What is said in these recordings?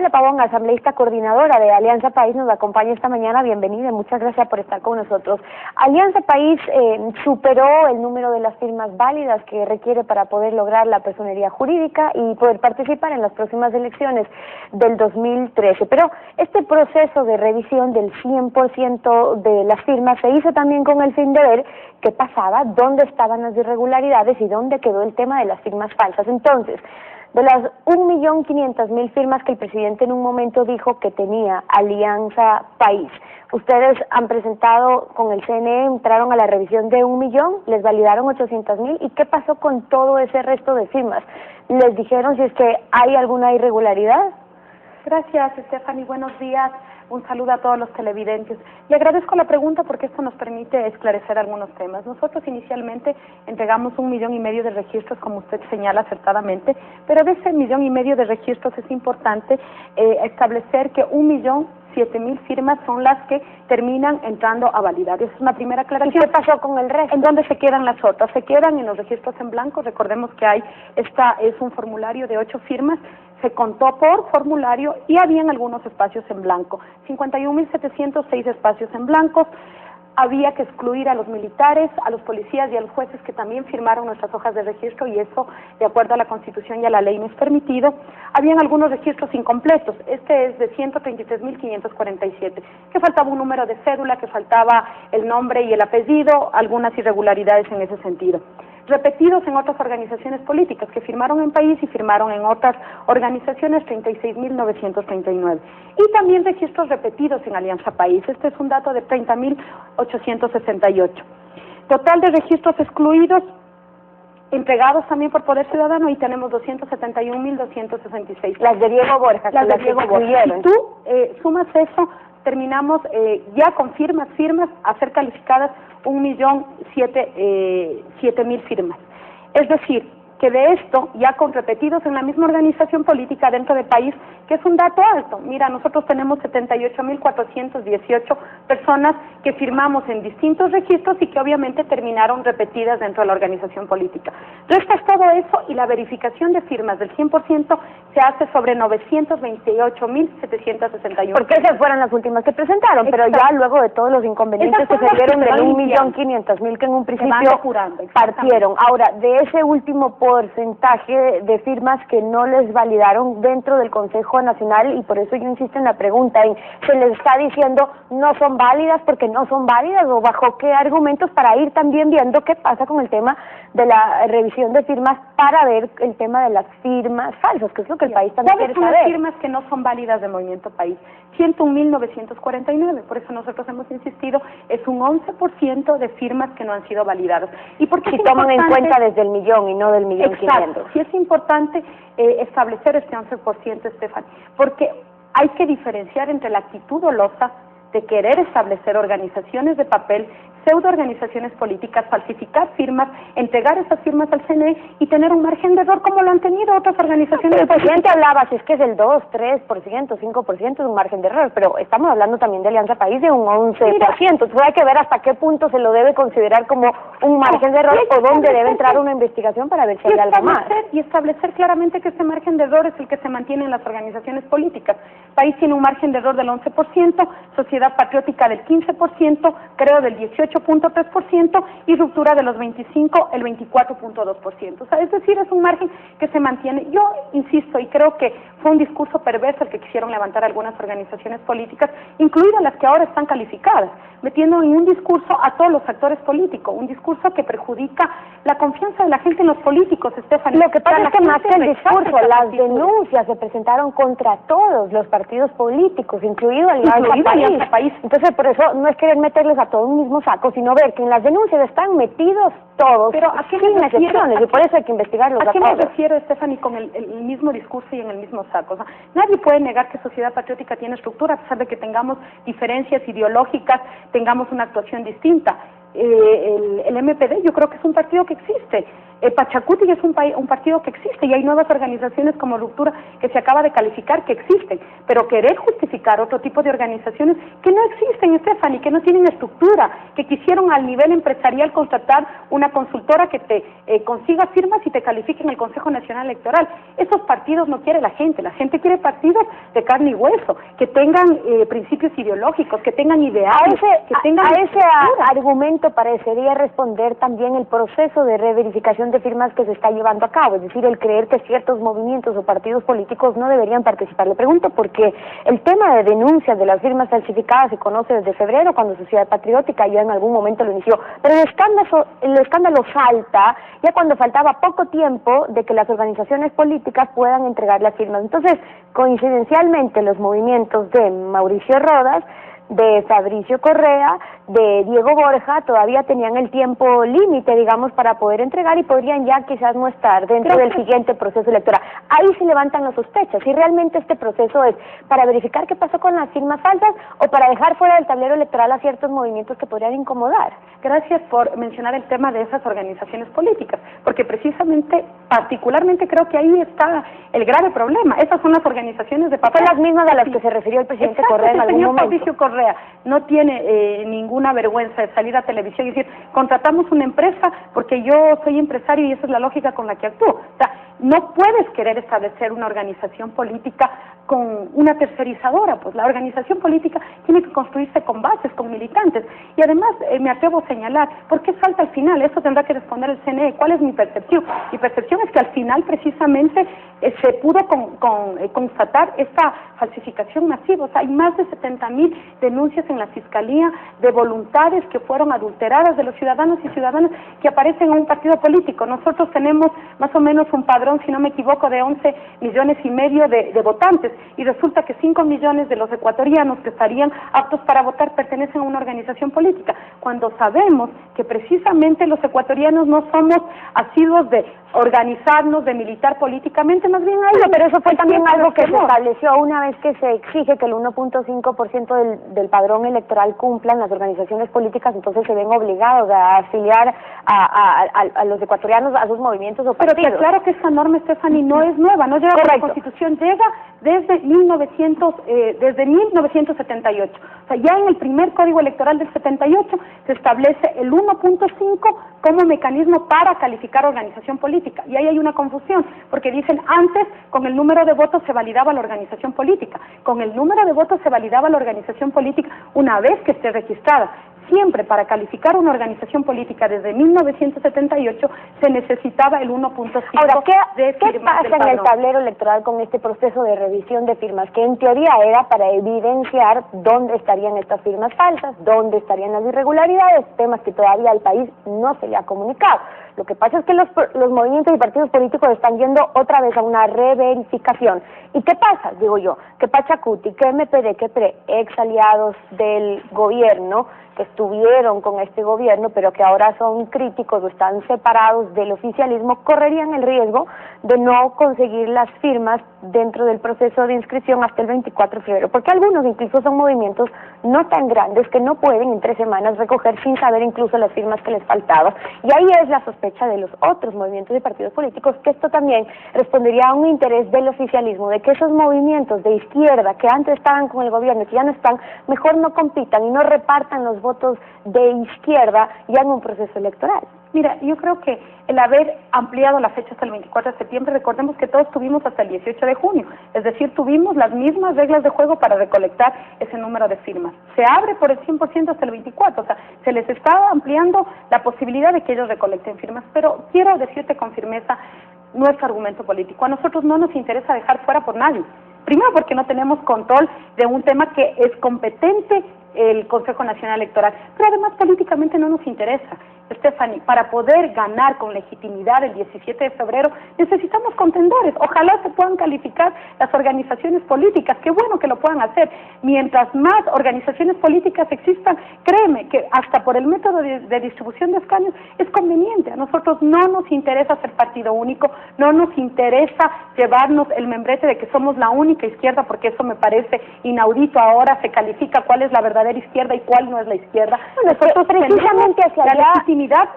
Paola Pavón, asambleísta coordinadora de Alianza País, nos acompaña esta mañana. Bienvenida y muchas gracias por estar con nosotros. Alianza País superó el número de las firmas válidas que requiere para poder lograr la personería jurídica y poder participar en las próximas elecciones del 2013. Pero este proceso de revisión del 100% de las firmas se hizo también con el fin de ver qué pasaba, dónde estaban las irregularidades y dónde quedó el tema de las firmas falsas. Entonces, de las 1.500.000 firmas que el presidente en un momento dijo que tenía Alianza País, ustedes han presentado con el CNE, entraron a la revisión de 1 millón, les validaron 800.000, ¿y qué pasó con todo ese resto de firmas? ¿Les dijeron si es que hay alguna irregularidad? Gracias, Stephanie, buenos días. Un saludo a todos los televidentes. Le agradezco la pregunta porque esto nos permite esclarecer algunos temas. Nosotros inicialmente entregamos 1,5 millones de registros, como usted señala acertadamente, pero de ese 1,5 millones de registros es importante establecer que 1.007.000 firmas son las que terminan entrando a validar. Esa es una primera aclaración. ¿Y qué pasó con el resto? ¿En dónde se quedan las otras? Se quedan en los registros en blanco. Recordemos que esta es un formulario de 8 firmas. Se contó por formulario y habían algunos espacios en blanco, 51.706 espacios en blancos. Había que excluir a los militares, a los policías y a los jueces que también firmaron nuestras hojas de registro, y eso, de acuerdo a la Constitución y a la ley, no es permitido. Habían algunos registros incompletos, este es de 133.547, que faltaba un número de cédula, que faltaba el nombre y el apellido, algunas irregularidades en ese sentido. Repetidos en otras organizaciones políticas que firmaron en País y firmaron en otras organizaciones, 36.939. Y también registros repetidos en Alianza País. Este es un dato de 30.868. Total de registros excluidos, entregados también por Poder Ciudadano, y tenemos 271.266. Las de Diego Borja. Las de Diego Borja. Si tú sumas eso, terminamos ya con firmas a ser calificadas 1.007.000 firmas. Es decir, que de esto, ya con repetidos en la misma organización política dentro del país, que es un dato alto. Mira, nosotros tenemos 78.418 personas que firmamos en distintos registros y que obviamente terminaron repetidas dentro de la organización política. Restas todo eso y la verificación de firmas del 100% se hace sobre 928.761. Porque esas fueron las últimas que presentaron, pero ya luego de todos los inconvenientes que se dieron del 1.500.000 que en un principio partieron. Ahora, de ese último porcentaje de firmas que no les validaron dentro del Consejo Nacional, y por eso yo insisto en la pregunta, se les está diciendo no son válidas porque no son válidas, o bajo qué argumentos, para ir también viendo qué pasa con el tema de la revisión de firmas, para ver el tema de las firmas falsas, que es lo que el país también quiere saber. Las firmas que no son válidas del Movimiento País, 101.949, por eso nosotros hemos insistido, es un 11% de firmas que no han sido validadas. ¿Y por qué si toman en cuenta desde el millón y no del 1.500.000? Exacto, sí es importante establecer este 11%, Stephanie, porque hay que diferenciar entre la actitud dolosa de querer establecer organizaciones de papel, pseudoorganizaciones políticas, falsificar firmas, entregar esas firmas al CNE y tener un margen de error como lo han tenido otras organizaciones. El presidente hablaba, si es que es el 2, 3%, 5% de un margen de error, pero estamos hablando también de Alianza País de un 11%. Entonces hay que ver hasta qué punto se lo debe considerar como un margen de error, o dónde debe entrar una investigación para ver si hay algo más. Y establecer claramente que ese margen de error es el que se mantiene en las organizaciones políticas. País tiene un margen de error del 11%, Sociedad Patriótica del 15%, Creo del 18.3% y Ruptura de los 25, el 24.2%. O sea, es decir, es un margen que se mantiene. Yo insisto, y creo que fue un discurso perverso el que quisieron levantar algunas organizaciones políticas, incluidas las que ahora están calificadas, metiendo en un discurso a todos los actores políticos, un discurso que perjudica la confianza de la gente en los políticos, Stephanie. Lo que pasa es que más que el discurso, las denuncias se presentaron contra todos los partidos políticos, incluido Alianza País. Entonces, por eso no es querer meterles a todos un mismo saco, sino ver que en las denuncias están metidos todos, pero ¿a qué sin excepciones, y por eso hay que investigarlos a todos. ¿A qué me refiero, Stephanie, con el mismo discurso y en el mismo saco? O sea, nadie puede negar que Sociedad Patriótica tiene estructura, a pesar de que tengamos diferencias ideológicas, tengamos una actuación distinta. el MPD yo creo que es un partido que existe. Pachacuti es un partido que existe y hay nuevas organizaciones como Ruptura que se acaba de calificar que existen, pero querer justificar otro tipo de organizaciones que no existen, Stephanie, que no tienen estructura, que quisieron al nivel empresarial contratar una consultora que te consiga firmas y te califique en el Consejo Nacional Electoral. Esos partidos no quiere la gente quiere partidos de carne y hueso, que tengan principios ideológicos, que tengan ideales, que tengan... A ese argumento parecería responder también el proceso de reverificación de firmas que se está llevando a cabo, es decir, el creer que ciertos movimientos o partidos políticos no deberían participar. Le pregunto porque el tema de denuncias de las firmas falsificadas se conoce desde febrero, cuando Sociedad Patriótica ya en algún momento lo inició, pero el escándalo salta ya cuando faltaba poco tiempo de que las organizaciones políticas puedan entregar las firmas. Entonces, coincidencialmente, los movimientos de Mauricio Rodas, de Fabricio Correa, de Diego Borja, todavía tenían el tiempo límite, digamos, para poder entregar y podrían ya quizás no estar dentro del siguiente proceso electoral. Ahí se levantan las sospechas, si realmente este proceso es para verificar qué pasó con las firmas falsas o para dejar fuera del tablero electoral a ciertos movimientos que podrían incomodar. Gracias por mencionar el tema de esas organizaciones políticas, porque precisamente, particularmente creo que ahí está el grave problema. Esas son las organizaciones de papel. Son las mismas a las que se refirió el presidente Correa en algún momento. Fabricio Correa no tiene ninguna vergüenza de salir a televisión y decir, contratamos una empresa porque yo soy empresario y esa es la lógica con la que actúo. O sea, no puedes querer establecer una organización política con una tercerizadora, pues la organización política tiene que construirse con bases, con militantes. Y además me atrevo a señalar, ¿por qué salta al final? Eso tendrá que responder el CNE. ¿Cuál es mi percepción? Mi percepción es que al final precisamente se pudo constatar esta falsificación masiva. O sea, hay más de 70,000 denuncias en la Fiscalía de voluntades que fueron adulteradas de los ciudadanos y ciudadanas que aparecen en un partido político. Nosotros tenemos más o menos un padrón, si no me equivoco, de 11,5 millones de votantes, y resulta que 5 millones de los ecuatorianos que estarían aptos para votar pertenecen a una organización política, cuando sabemos que precisamente los ecuatorianos no somos asiduos de organizarnos, de militar políticamente, más bien hay... Pero eso fue también algo que se estableció una vez que se exige que el 1.5% del padrón electoral cumplan las organizaciones políticas, entonces se ven obligados a afiliar a los ecuatorianos a sus movimientos o partidos. Pero claro que esta norma, Stephanie, no es nueva, no llega por la Constitución, llega desde 1978. O sea, ya en el primer Código Electoral del 78 se establece el 1.5 como mecanismo para calificar organización política. Y ahí hay una confusión, porque dicen antes con el número de votos se validaba la organización política. Con el número de votos se validaba la organización política una vez que esté registrada. Siempre para calificar una organización política desde 1978 se necesitaba el 1.5 de firmas. ¿Qué pasa en el tablero electoral con este proceso de revisión de firmas? Que en teoría era para evidenciar dónde estarían estas firmas falsas, dónde estarían las irregularidades, temas que todavía al país no se le ha comunicado. Lo que pasa es que los movimientos y partidos políticos están yendo otra vez a una reverificación. ¿Y qué pasa? Digo yo, que Pachacuti, que MPD, que PRE, ex aliados del gobierno, que estuvieron con este gobierno, pero que ahora son críticos o están separados del oficialismo, correrían el riesgo de no conseguir las firmas dentro del proceso de inscripción hasta el 24 de febrero, porque algunos incluso son movimientos no tan grandes que no pueden en 3 semanas recoger sin saber incluso las firmas que les faltaban. Y ahí es la sospecha de los otros movimientos y partidos políticos, que esto también respondería a un interés del oficialismo, de que esos movimientos de izquierda que antes estaban con el gobierno y que ya no están, mejor no compitan y no repartan los votos de izquierda ya en un proceso electoral. Mira, yo creo que el haber ampliado la fecha hasta el 24 de septiembre, recordemos que todos tuvimos hasta el 18 de junio, es decir, tuvimos las mismas reglas de juego para recolectar ese número de firmas. Se abre por el 100% hasta el 24, o sea, se les está ampliando la posibilidad de que ellos recolecten firmas, pero quiero decirte con firmeza nuestro argumento político. A nosotros no nos interesa dejar fuera por nadie. Primero porque no tenemos control de un tema que es competente el Consejo Nacional Electoral, pero además políticamente no nos interesa. Stephanie, para poder ganar con legitimidad el 17 de febrero, necesitamos contendores. Ojalá se puedan calificar las organizaciones políticas. Qué bueno que lo puedan hacer. Mientras más organizaciones políticas existan, créeme que hasta por el método de distribución de escaños es conveniente. A nosotros no nos interesa ser partido único, no nos interesa llevarnos el membrete de que somos la única izquierda, porque eso me parece inaudito. Ahora se califica cuál es la verdadera izquierda y cuál no es la izquierda. Bueno, nosotros precisamente hacia allá,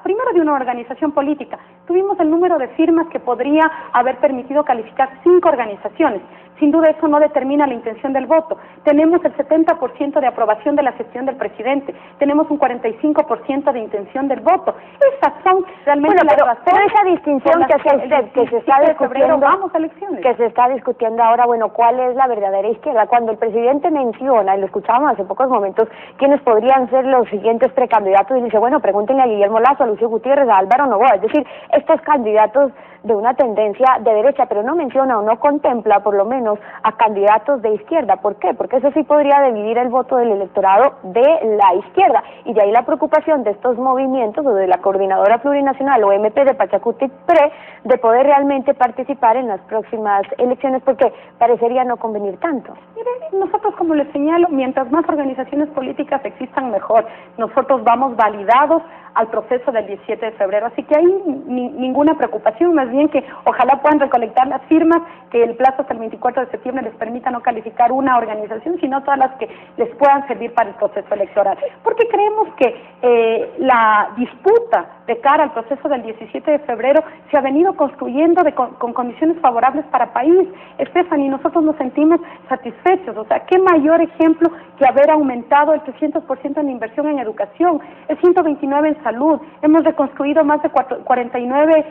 primero de una organización política. Tuvimos el número de firmas que podría haber permitido calificar 5 organizaciones. Sin duda eso no determina la intención del voto. Tenemos el 70% de aprobación de la gestión del presidente. Tenemos un 45% de intención del voto. Esas son realmente las razones. Pero esa distinción que hace usted, que se está discutiendo, vamos a elecciones, que se está discutiendo ahora, bueno, ¿cuál es la verdadera izquierda? Cuando el presidente menciona, y lo escuchábamos hace pocos momentos, quiénes podrían ser los siguientes precandidatos, y dice, bueno, pregúntenle a Guillermo Lazo, a Lucio Gutiérrez, a Álvaro Noboa, es decir, estos candidatos de una tendencia de derecha, pero no menciona o no contempla, por lo menos, a candidatos de izquierda. ¿Por qué? Porque eso sí podría dividir el voto del electorado de la izquierda, y de ahí la preocupación de estos movimientos, o de la Coordinadora Plurinacional, o MP de Pachacuti PRE, de poder realmente participar en las próximas elecciones, porque parecería no convenir tanto. Mire, nosotros, como les señalo, mientras más organizaciones políticas existan, mejor. Nosotros vamos validados al proceso del 17 de febrero, así que hay ninguna preocupación, más bien que ojalá puedan recolectar las firmas, que el plazo hasta el 24 de septiembre les permita no calificar una organización, sino todas las que les puedan servir para el proceso electoral. Porque creemos que la disputa de cara al proceso del 17 de febrero se ha venido construyendo con condiciones favorables para el país. Stephanie, nosotros nos sentimos satisfechos, o sea, qué mayor ejemplo que haber aumentado el 300% en inversión en educación, el 129% en salud, hemos reconstruido más de 49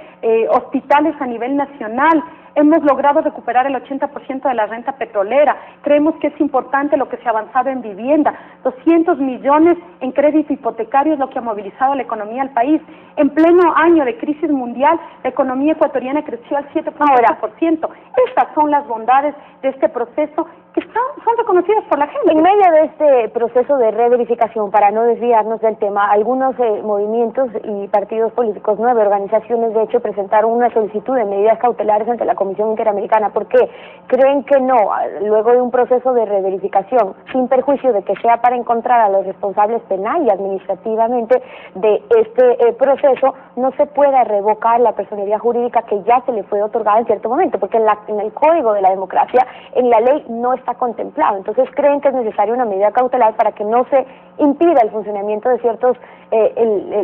hospitales a nivel nacional, hemos logrado recuperar el 80% de la renta petrolera. Creemos que es importante lo que se ha avanzado en vivienda, 200 millones en crédito hipotecario es lo que ha movilizado la economía del país. En pleno año de crisis mundial, la economía ecuatoriana creció al 7.8%. Estas son las bondades de este proceso que son reconocidas por la gente. En medio de este proceso de reverificación, para no desviarnos del tema, algunos movimientos y partidos políticos, 9 organizaciones, de hecho, presentaron una solicitud de medidas cautelares ante la Comisión Interamericana. ¿Por qué? Creen que no, luego de un proceso de reverificación, sin perjuicio de que sea para encontrar a los responsables penal y administrativamente de este proceso, no se pueda revocar la personería jurídica que ya se le fue otorgada en cierto momento, porque en el Código de la Democracia, en la ley, no está contemplado. Entonces creen que es necesaria una medida cautelar para que no se impida el funcionamiento de ciertos,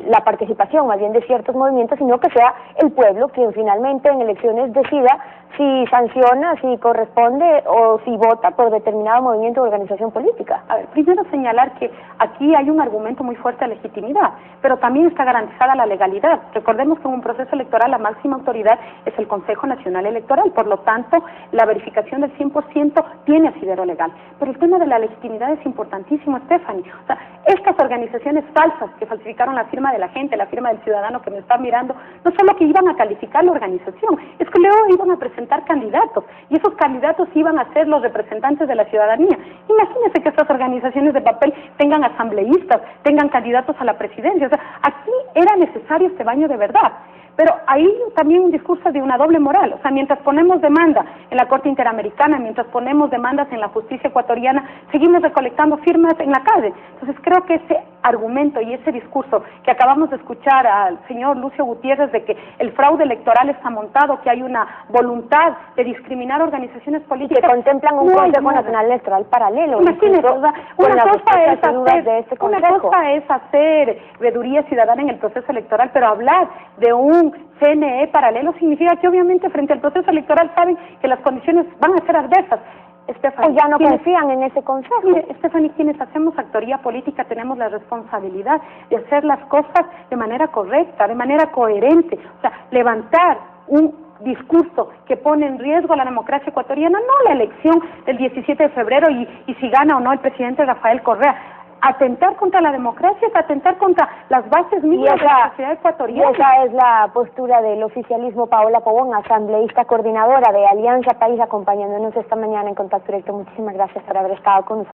la participación más bien de ciertos movimientos, sino que sea el pueblo quien finalmente en elecciones decida si sanciona, si corresponde o si vota por determinado movimiento o organización política. A ver, primero señalar que aquí hay un argumento muy fuerte de legitimidad, pero también está garantizada la legalidad. Recordemos que en un proceso electoral la máxima autoridad es el Consejo Nacional Electoral, por lo tanto la verificación del 100% tiene asidero legal. Pero el tema de la legitimidad es importantísimo, Stephanie. O sea, estas organizaciones falsas que falsificaron la firma de la gente, la firma del ciudadano que me está mirando, no solo que iban a calificar la organización, es que luego iban a presentar candidatos, y esos candidatos iban a ser los representantes de la ciudadanía. Imagínense que estas organizaciones de papel tengan asambleístas, tengan candidatos a la presidencia. O sea, aquí era necesario este baño de verdad. Pero hay también un discurso de una doble moral. O sea, mientras ponemos demanda en la Corte Interamericana, mientras ponemos demandas en la justicia ecuatoriana, seguimos recolectando firmas en la calle. Entonces creo que ese argumento y ese discurso que acabamos de escuchar al señor Lucio Gutiérrez de que el fraude electoral está montado, que hay una voluntad de discriminar organizaciones políticas, que contemplan un Consejo Nacional Electoral paralelo. Imagínense, una cosa es hacer veeduría ciudadana en el proceso electoral, pero hablar de un CNE paralelo significa que obviamente frente al proceso electoral saben que las condiciones van a ser adversas. Stephanie, ya no confían en ese consejo. Mire, Stephanie, quienes hacemos actoría política tenemos la responsabilidad de hacer las cosas de manera correcta, de manera coherente. O sea, levantar un discurso que pone en riesgo a la democracia ecuatoriana, no la elección del 17 de febrero y si gana o no el presidente Rafael Correa. Atentar contra la democracia es atentar contra las bases mismas de la sociedad ecuatoriana. Y esa es la postura del oficialismo. Paola Pavón, asambleísta coordinadora de Alianza País, acompañándonos esta mañana en Contacto Directo. Muchísimas gracias por haber estado con nosotros.